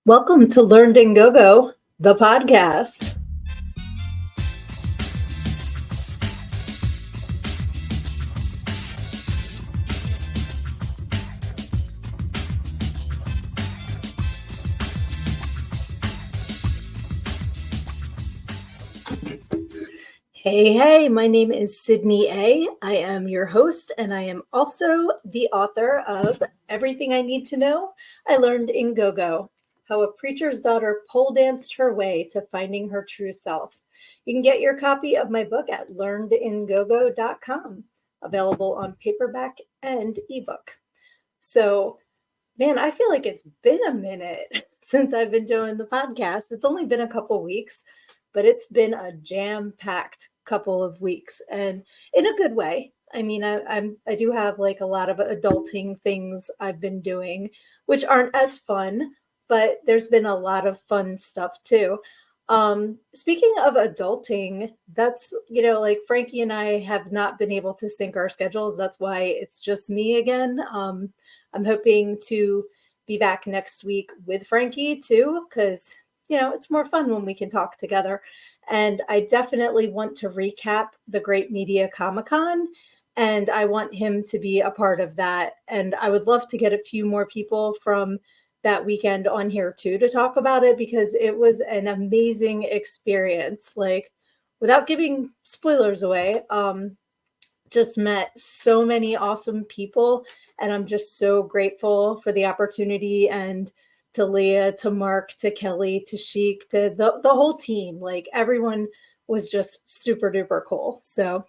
Welcome to Learned in Go-Go, the podcast. Hey, my name is Sydnee A. I am your host, and I am also the author of Everything I Need to Know I Learned in Go-Go, How a Preacher's Daughter Pole Danced Her Way to Finding Her True Self. You can get your copy of my book at learnedingogo.com, available on paperback and ebook. So, man, I feel like it's been a minute since I've been doing the podcast. It's only been a couple weeks, but it's been a jam-packed couple of weeks, and in a good way. I mean, I do have like a lot of adulting things I've been doing, which aren't as fun, but there's been a lot of fun stuff too. Speaking of adulting, that's, like Frankie and I have not been able to sync our schedules. That's why it's just me again. I'm hoping to be back next week with Frankie too, because it's more fun when we can talk together. And I definitely want to recap the Great Media Comic-Con, and I want him to be a part of that. And I would love to get a few more people from that weekend on here too to talk about it, because it was an amazing experience. Like, without giving spoilers away, just met so many awesome people, and I'm just so grateful for the opportunity, and to Leah, to Mark, to Kelly, to Sheik, to the whole team. Like, everyone was just super duper cool. So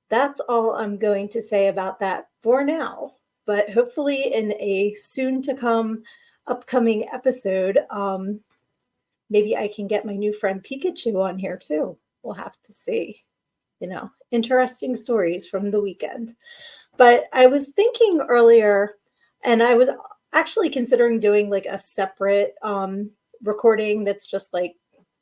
that's all I'm going to say about that for now. But hopefully in a soon to come upcoming episode, maybe I can get my new friend Pikachu on here too. We'll have to see. Interesting stories from the weekend. But I was thinking earlier, and I was actually considering doing like a separate recording that's just like,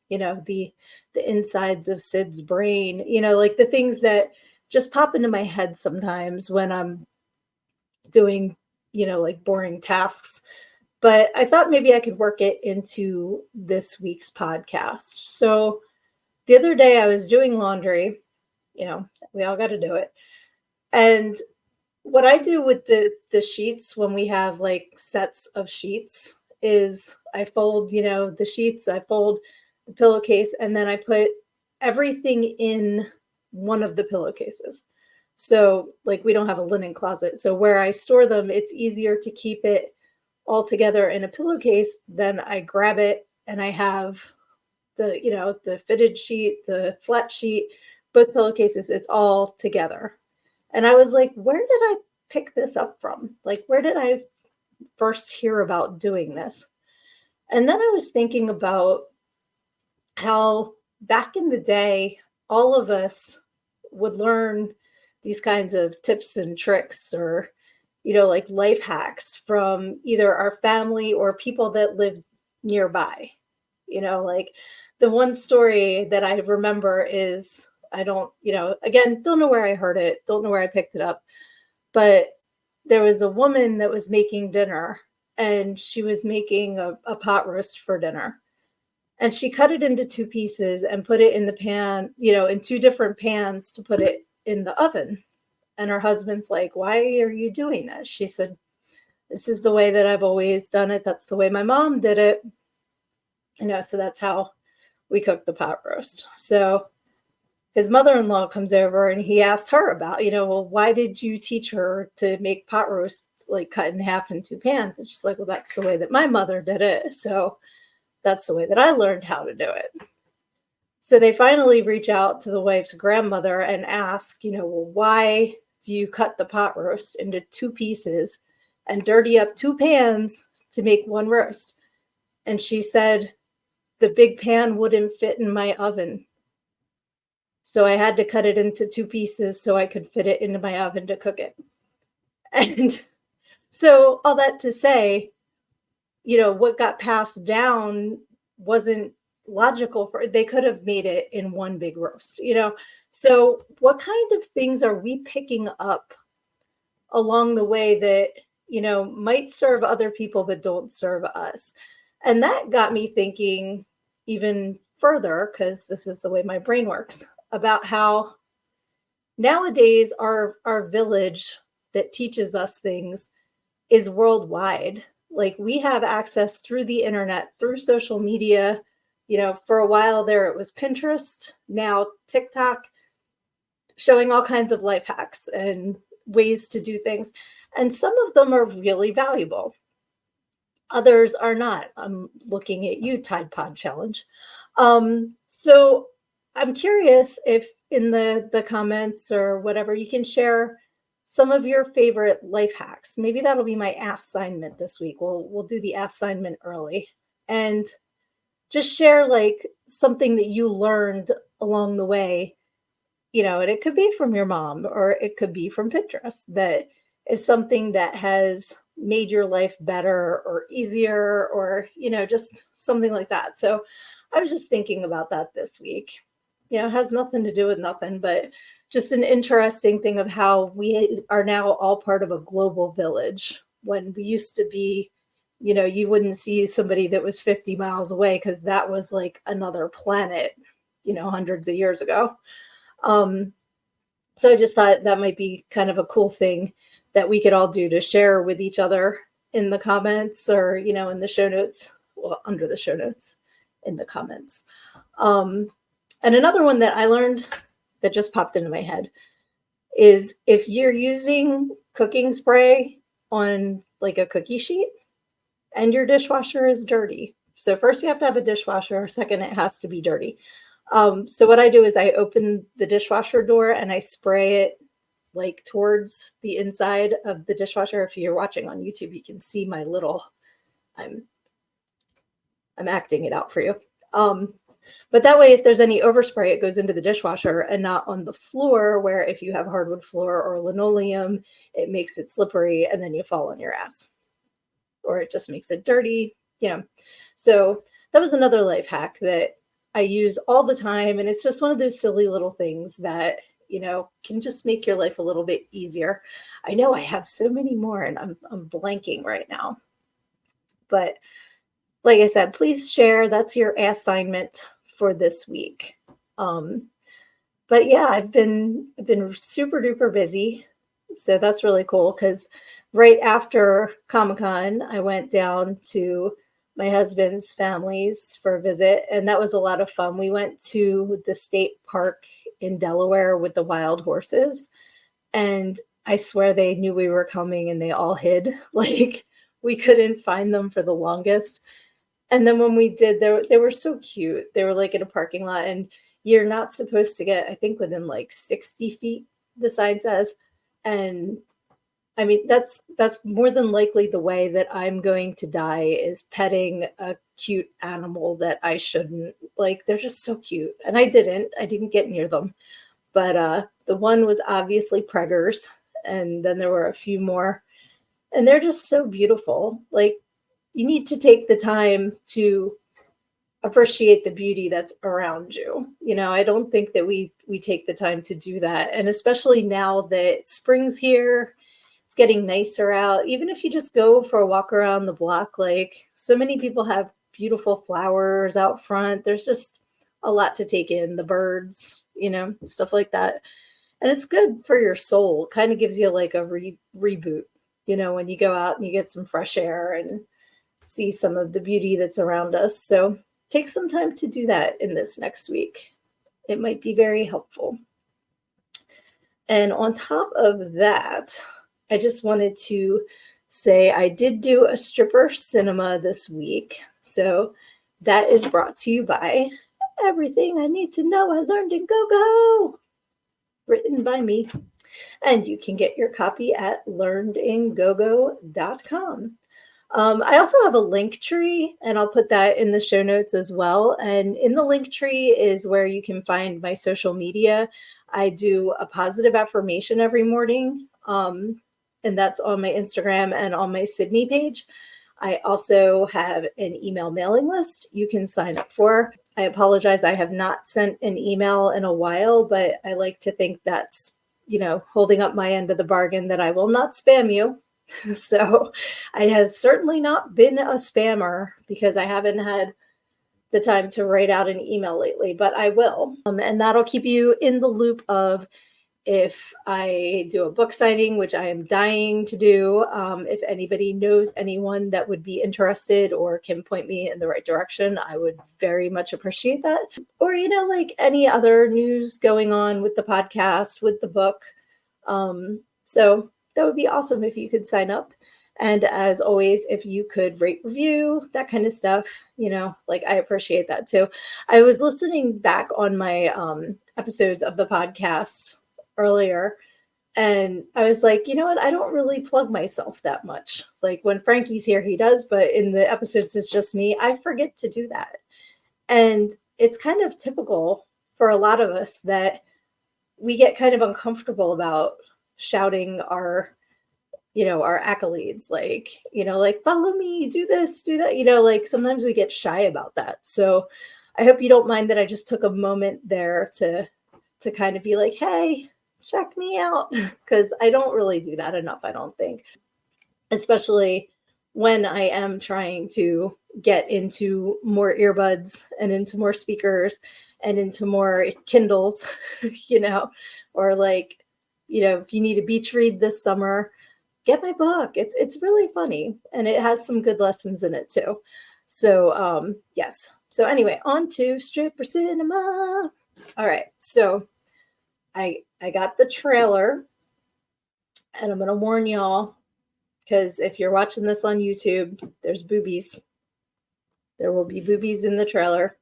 the insides of Sid's brain, like the things that just pop into my head sometimes when I'm doing, like boring tasks. But I thought maybe I could work it into this week's podcast. So the other day I was doing laundry. We all got to do it. And what I do with the sheets when we have like sets of sheets is I fold, the sheets, I fold the pillowcase, and then I put everything in one of the pillowcases. So like we don't have a linen closet. So where I store them, it's easier to keep it all together in a pillowcase. Then I grab it and I have the fitted sheet, the flat sheet, both pillowcases, it's all together. And I was like, where did I pick this up from? Like, where did I first hear about doing this? And then I was thinking about how back in the day, all of us would learn these kinds of tips and tricks, or, like life hacks from either our family or people that lived nearby. Like the one story that I remember is, I don't, again, don't know where I heard it, don't know where I picked it up, but there was a woman that was making dinner, and she was making a pot roast for dinner. And she cut it into two pieces and put it in the pan, in two different pans to put it in the oven. And her husband's like, why are you doing this? She said, this is the way that I've always done it. That's the way my mom did it. So that's how we cook the pot roast. So his mother-in-law comes over and he asks her about, well, why did you teach her to make pot roast, like cut in half in two pans? And she's like, well, that's the way that my mother did it. So that's the way that I learned how to do it. So they finally reach out to the wife's grandmother and ask, well, why do you cut the pot roast into two pieces and dirty up two pans to make one roast? And she said, the big pan wouldn't fit in my oven. So I had to cut it into two pieces so I could fit it into my oven to cook it. And so all that to say, what got passed down wasn't logical they could have made it in one big roast, So what kind of things are we picking up along the way that, might serve other people but don't serve us? And that got me thinking even further, because this is the way my brain works, about how nowadays our village that teaches us things is worldwide. Like we have access through the internet, through social media. For a while there, it was Pinterest, now TikTok, showing all kinds of life hacks and ways to do things. And some of them are really valuable. Others are not. I'm looking at you, Tide Pod Challenge. So I'm curious if in the comments or whatever, you can share some of your favorite life hacks. Maybe that'll be my assignment this week. We'll do the assignment early and just share like something that you learned along the way, and it could be from your mom or it could be from Pinterest, that is something that has made your life better or easier, or, just something like that. So I was just thinking about that this week. It has nothing to do with nothing, but just an interesting thing of how we are now all part of a global village, when we used to be, you wouldn't see somebody that was 50 miles away because that was like another planet, hundreds of years ago. So I just thought that might be kind of a cool thing that we could all do to share with each other in the comments, or, in the show notes, well, under the show notes in the comments. And another one that I learned that just popped into my head is if you're using cooking spray on like a cookie sheet and your dishwasher is dirty. So first you have to have a dishwasher. Second, it has to be dirty. So what I do is I open the dishwasher door and I spray it like towards the inside of the dishwasher. If you're watching on YouTube, you can see my little, I'm acting it out for you. But that way, if there's any overspray, it goes into the dishwasher and not on the floor, where if you have hardwood floor or linoleum, it makes it slippery and then you fall on your ass, or it just makes it dirty. So that was another life hack that I use all the time. And it's just one of those silly little things that, can just make your life a little bit easier. I know I have so many more and I'm blanking right now. But like I said, please share. That's your assignment for this week. But yeah, I've been super duper busy. So that's really cool, because right after Comic-Con, I went down to my husband's family's for a visit, and that was a lot of fun. We went to the state park in Delaware with the wild horses, and I swear they knew we were coming and they all hid. Like, we couldn't find them for the longest. And then when we did, they were so cute. They were like in a parking lot, and you're not supposed to get, I think, within like 60 feet, the sign says. And I mean, that's more than likely the way that I'm going to die, is petting a cute animal that I shouldn't. Like, they're just so cute. And I didn't get near them. But the one was obviously preggers. And then there were a few more. And they're just so beautiful. Like, you need to take the time to appreciate the beauty that's around you. I don't think that we take the time to do that. And especially now that spring's here, it's getting nicer out. Even if you just go for a walk around the block, like, so many people have beautiful flowers out front. There's just a lot to take in. The birds, stuff like that. And it's good for your soul. Kind of gives you like a reboot, when you go out and you get some fresh air and see some of the beauty that's around us. So take some time to do that in this next week. It might be very helpful. And on top of that, I just wanted to say I did do a stripper cinema this week. So that is brought to you by Everything I Need to Know I Learned in Go-Go, written by me. And you can get your copy at learnedingogo.com. I also have a link tree, and I'll put that in the show notes as well. And in the link tree is where you can find my social media. I do a positive affirmation every morning, and that's on my Instagram and on my Sydnee page. I also have an email mailing list you can sign up for. I apologize, I have not sent an email in a while, but I like to think that's, holding up my end of the bargain, that I will not spam you. So I have certainly not been a spammer because I haven't had the time to write out an email lately, but I will. And that'll keep you in the loop of if I do a book signing, which I am dying to do. If anybody knows anyone that would be interested or can point me in the right direction, I would very much appreciate that. Or, like any other news going on with the podcast, with the book. So that would be awesome if you could sign up. And as always, if you could rate, review, that kind of stuff, I appreciate that too. I was listening back on my episodes of the podcast earlier, and I was like, you know what? I don't really plug myself that much. Like when Frankie's here, he does, but in the episodes, it's just me. I forget to do that. And it's kind of typical for a lot of us that we get kind of uncomfortable about shouting our accolades, like follow me, do this, do that, like sometimes we get shy about that. So I hope you don't mind that I just took a moment there to kind of be like, hey, check me out, because I don't really do that enough, I don't think, especially when I am trying to get into more earbuds and into more speakers and into more Kindles, or if you need a beach read this summer, get my book. It's really funny, and it has some good lessons in it too. So yes. So anyway, on to Stripper Cinema. All right. So I got the trailer, and I'm gonna warn y'all, because if you're watching this on YouTube, there's boobies. There will be boobies in the trailer.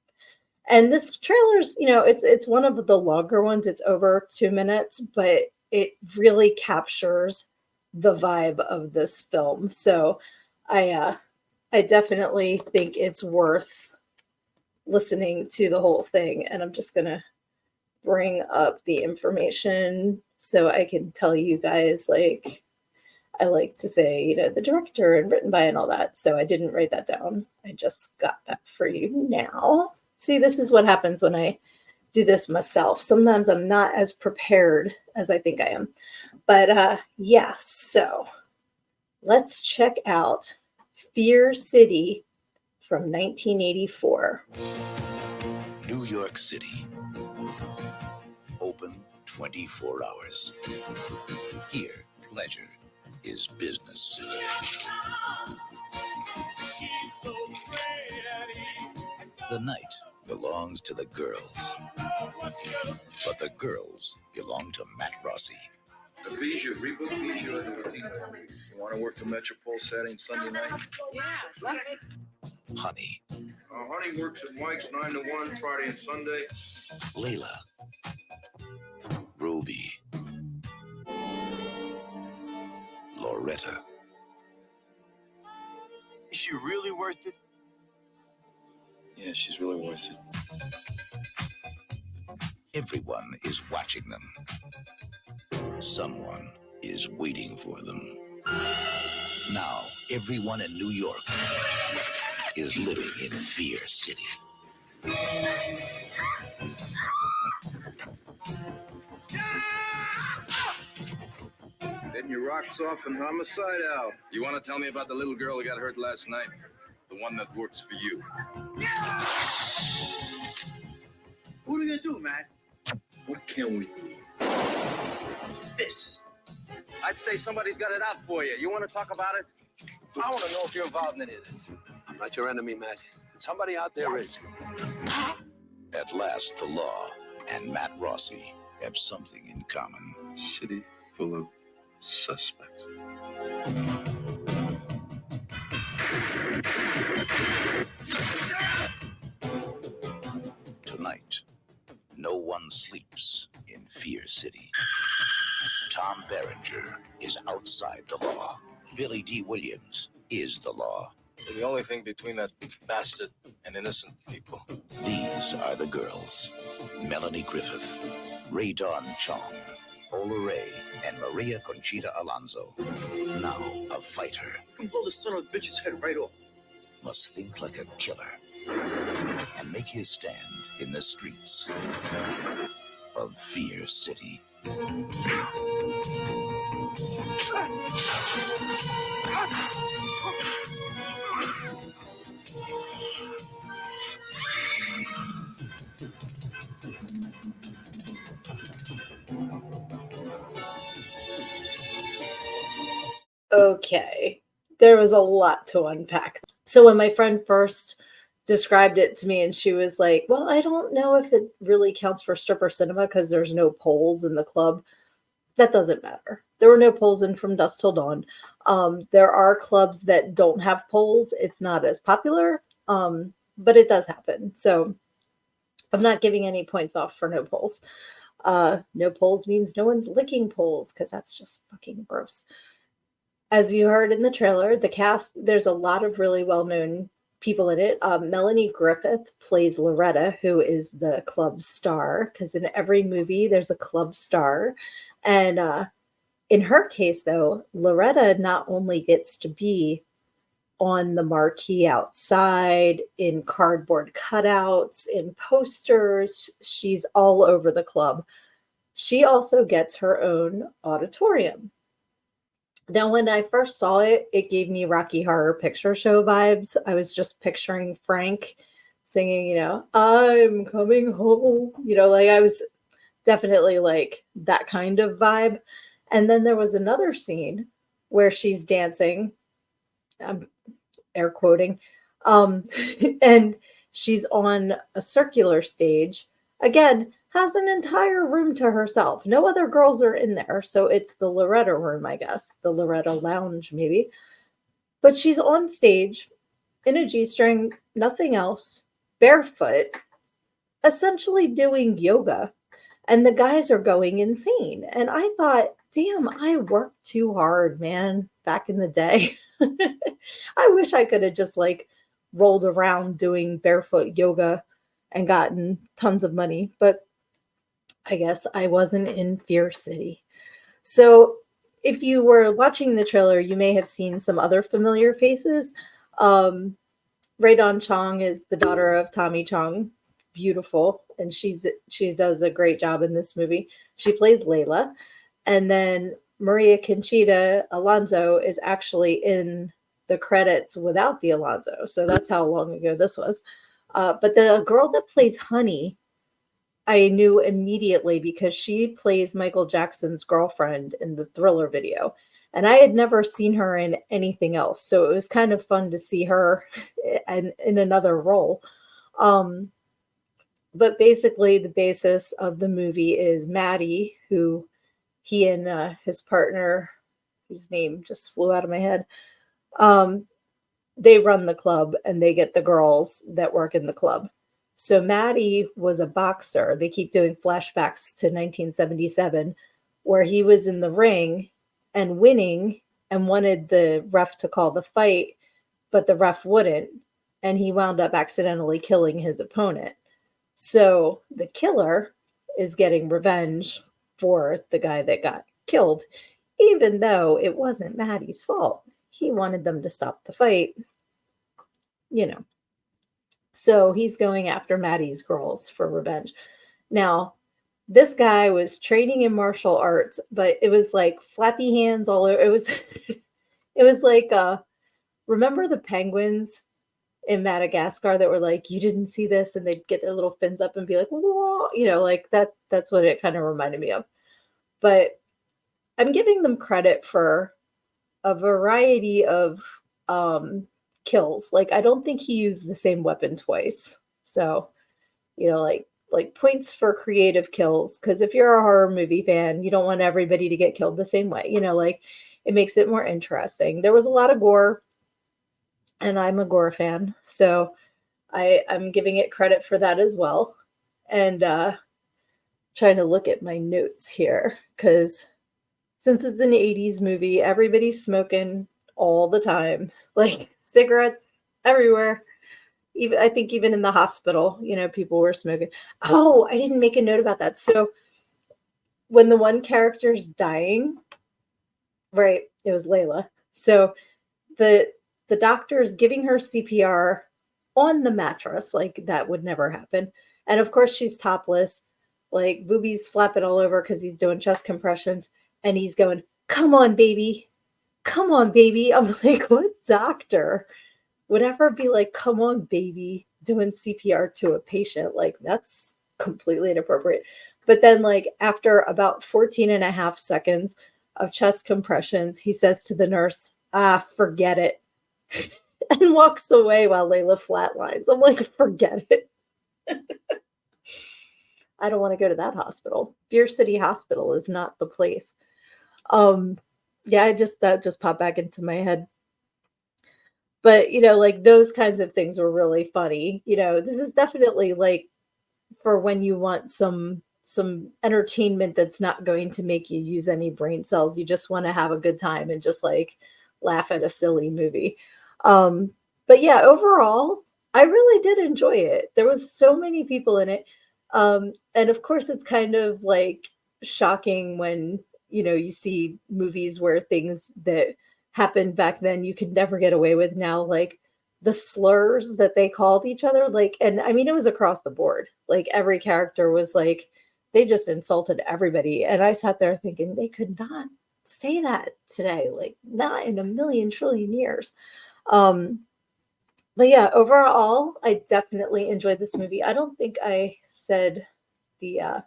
And this trailer's, it's one of the longer ones. It's over 2 minutes, but it really captures the vibe of this film. So I definitely think it's worth listening to the whole thing. And I'm just gonna bring up the information so I can tell you guys, like I like to say, the director and written by and all that. So I didn't write that down. I just got that for you now. See, this is what happens when I do this myself. Sometimes I'm not as prepared as I think I am. But yeah, so let's check out Fear City from 1984. New York City. Open 24 hours. Here, pleasure is business. The night belongs to the girls. But the girls belong to Matt Rossi. Bijou, rebook Bijou at 14. You want to work the Metropole Saturday and Sunday night? Yeah, love it. Honey. Honey works at Mike's 9 to 1, Friday and Sunday. Layla. Ruby. Loretta. Is she really worth it? Yeah, she's really worth it. Everyone is watching them. Someone is waiting for them. Now, everyone in New York is living in Fear City. Getting your rocks off and homicide out. You want to tell me about the little girl who got hurt last night? The one that works for you. What are we gonna do, Matt? What can we do? This. I'd say somebody's got it out for you. You want to talk about it? I want to know if you're involved in any of this. I'm not your enemy, Matt. Somebody out there is. At last, the law and Matt Rossi have something in common. City full of suspects. Tonight, no one sleeps in Fear City. Tom Berenger is outside the law. Billy D. Williams is the law. You're the only thing between that bastard and innocent people. These are the girls. Melanie Griffith, Ray Dawn Chong, Ola Ray, and Maria Conchita Alonso. Now a fighter. Can blow the son of a bitch's head right off. Must think like a killer and make his stand in the streets of Fear City. Okay, there was a lot to unpack. So when my friend first described it to me and she was like, "Well, I don't know if it really counts for stripper cinema because there's no poles in the club." That doesn't matter. There were no poles in From Dusk Till Dawn. There are clubs that don't have poles. It's not as popular, but it does happen. So I'm not giving any points off for no poles. No poles means no one's licking poles because that's just fucking gross. As you heard in the trailer, the cast, there's a lot of really well-known people in it. Melanie Griffith plays Loretta, who is the club star, because in every movie there's a club star. And in her case, though, Loretta not only gets to be on the marquee outside, in cardboard cutouts, in posters, she's all over the club. She also gets her own auditorium. Now, when I first saw it, it gave me Rocky Horror Picture Show vibes. I was just picturing Frank singing, I'm coming home. Like I was definitely like that kind of vibe. And then there was another scene where she's dancing, I'm air quoting, and she's on a circular stage. Again, has an entire room to herself. No other girls are in there. So it's the Loretta room, I guess, the Loretta lounge, maybe. But she's on stage in a G-string, nothing else, barefoot, essentially doing yoga. And the guys are going insane. And I thought, damn, I worked too hard, man, back in the day. I wish I could have just like rolled around doing barefoot yoga and gotten tons of money. But I guess I wasn't in Fear City. So if you were watching the trailer, you may have seen some other familiar faces. Rae-Dawn Chong is the daughter of Tommy Chong. Beautiful. And she does a great job in this movie. She plays Layla. And then Maria Conchita Alonso is actually in the credits without the Alonso. So that's how long ago this was. But the girl that plays Honey, I knew immediately because she plays Michael Jackson's girlfriend in the Thriller video. And I had never seen her in anything else. So it was kind of fun to see her in another role. But basically, the basis of the movie is Maddie, who he and his partner, whose name just flew out of my head, they run the club and they get the girls that work in the club. So Maddie was a boxer. They keep doing flashbacks to 1977, where he was in the ring and winning and wanted the ref to call the fight, but the ref wouldn't. And he wound up accidentally killing his opponent. So the killer is getting revenge for the guy that got killed, even though it wasn't Maddie's fault. He wanted them to stop the fight, So he's going after Maddie's girls for revenge. Now, this guy was training in martial arts, but it was like flappy hands all over. It was like, remember the penguins in Madagascar that were like, you didn't see this, and they'd get their little fins up and be like, whoa, like that's what it kind of reminded me of. But I'm giving them credit for a variety of kills. Like, I don't think he used the same weapon twice. So, like points for creative kills. Because if you're a horror movie fan, you don't want everybody to get killed the same way. Like it makes it more interesting. There was a lot of gore, and I'm a gore fan, so I'm giving it credit for that as well. And trying to look at my notes here, because since it's an 80s movie, everybody's smoking all the time, like cigarettes everywhere. Even I think even in the hospital, people were smoking. Oh, I didn't make a note about that. So when the one character's dying, right, it was Layla. So the doctor is giving her CPR on the mattress, like that would never happen. And of course she's topless, like boobies flapping all over because he's doing chest compressions, and he's going, come on, baby. Come on, baby. I'm like, what doctor would ever be like, come on, baby, doing CPR to a patient? Like, that's completely inappropriate. But then, like, after about 14 and a half seconds of chest compressions, he says to the nurse, forget it, and walks away while Layla flatlines. I'm like, forget it. I don't want to go to that hospital. Fear City Hospital is not the place. Yeah, that just popped back into my head. But, like those kinds of things were really funny. This is definitely like for when you want some entertainment that's not going to make you use any brain cells. You just want to have a good time and just like laugh at a silly movie. But yeah, overall, I really did enjoy it. There was so many people in it. And of course it's kind of like shocking when, you see movies where things that happened back then you could never get away with now, like the slurs that they called each other, like, and I mean, it was across the board. Like every character was like, they just insulted everybody. And I sat there thinking they could not say that today, like not in a million trillion years. But yeah, overall, I definitely enjoyed this movie. I don't think I said the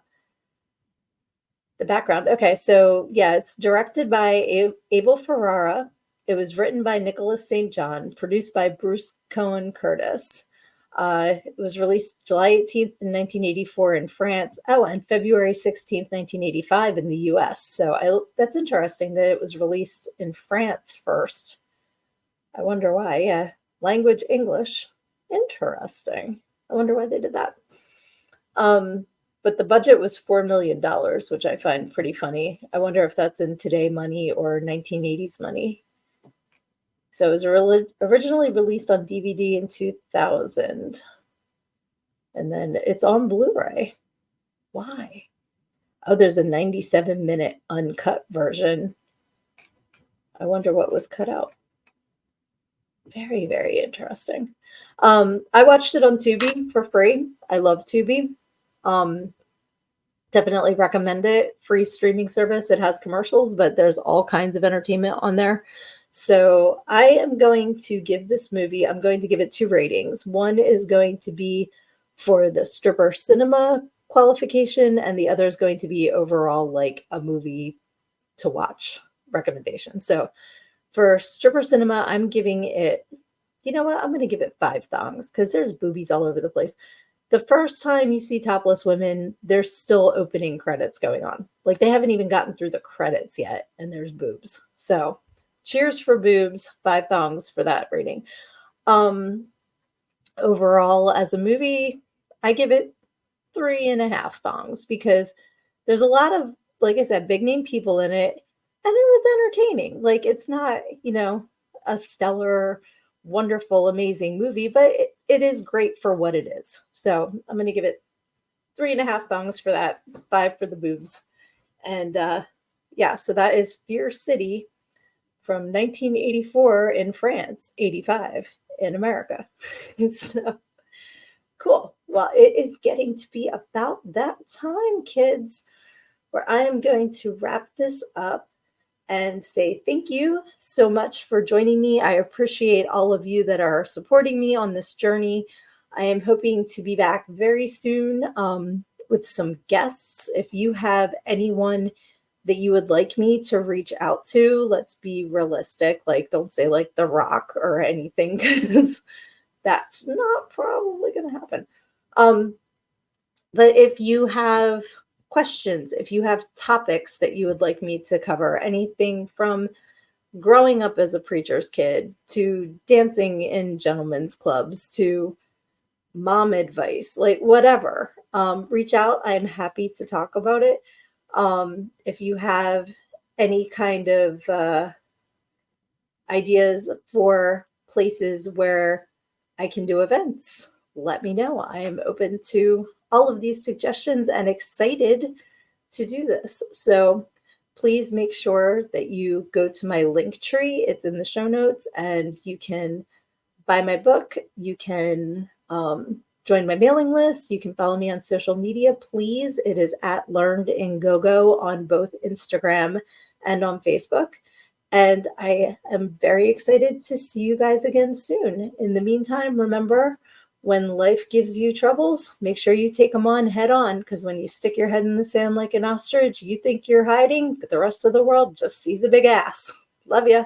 background. Okay, so yeah, it's directed by Abel Ferrara. It was written by Nicholas St. John, produced by Bruce Cohen Curtis. It was released July 18th in 1984 in France. Oh, and February 16th, 1985 in the US. So that's interesting that it was released in France first. I wonder why. Yeah, language English. Interesting. I wonder why they did that. But the budget was $4 million, which I find pretty funny. I wonder if that's in today money or 1980s money. So it was originally released on DVD in 2000. And then it's on Blu-ray. Why? Oh, there's a 97-minute uncut version. I wonder what was cut out. Very, very interesting. I watched it on Tubi for free. I love Tubi. Definitely recommend it. Free streaming service. It has commercials, but there's all kinds of entertainment on there. So I am going to give this movie, I'm going to give it 2 ratings. One is going to be for the stripper cinema qualification, and the other is going to be overall like a movie to watch recommendation. So for stripper cinema, I'm giving it, you know what? I'm going to give it 5 thongs because there's boobies all over the place. The first time you see topless women, there's still opening credits going on. Like they haven't even gotten through the credits yet, and there's boobs. So cheers for boobs, 5 thongs for that rating. Overall, as a movie, I give it 3.5 thongs because there's a lot of, like I said, big name people in it, and it was entertaining. Like it's not, a stellar, wonderful, amazing movie, but it is great for what it is. So I'm going to give it 3.5 thongs for that, 5 for the boobs. And yeah, so that is Fear City from 1984 in France, 85 in America. So cool. Well, it is getting to be about that time, kids, where I am going to wrap this up and say thank you so much for joining me. I appreciate all of you that are supporting me on this journey. I am hoping to be back very soon with some guests. If you have anyone that you would like me to reach out to, let's be realistic. Like, don't say like The Rock or anything, because that's not probably going to happen. But if you have questions, if you have topics that you would like me to cover, anything from growing up as a preacher's kid to dancing in gentlemen's clubs to mom advice, like whatever, reach out. I'm happy to talk about it. If you have any kind of ideas for places where I can do events, let me know. I am open to all of these suggestions and excited to do this. So please make sure that you go to my link tree. It's in the show notes, and you can buy my book. You can join my mailing list. You can follow me on social media, please. It is at Learned in GoGo on both Instagram and on Facebook. And I am very excited to see you guys again soon. In the meantime, remember, when life gives you troubles, make sure you take them on head on, because when you stick your head in the sand like an ostrich, you think you're hiding, but the rest of the world just sees a big ass. Love ya.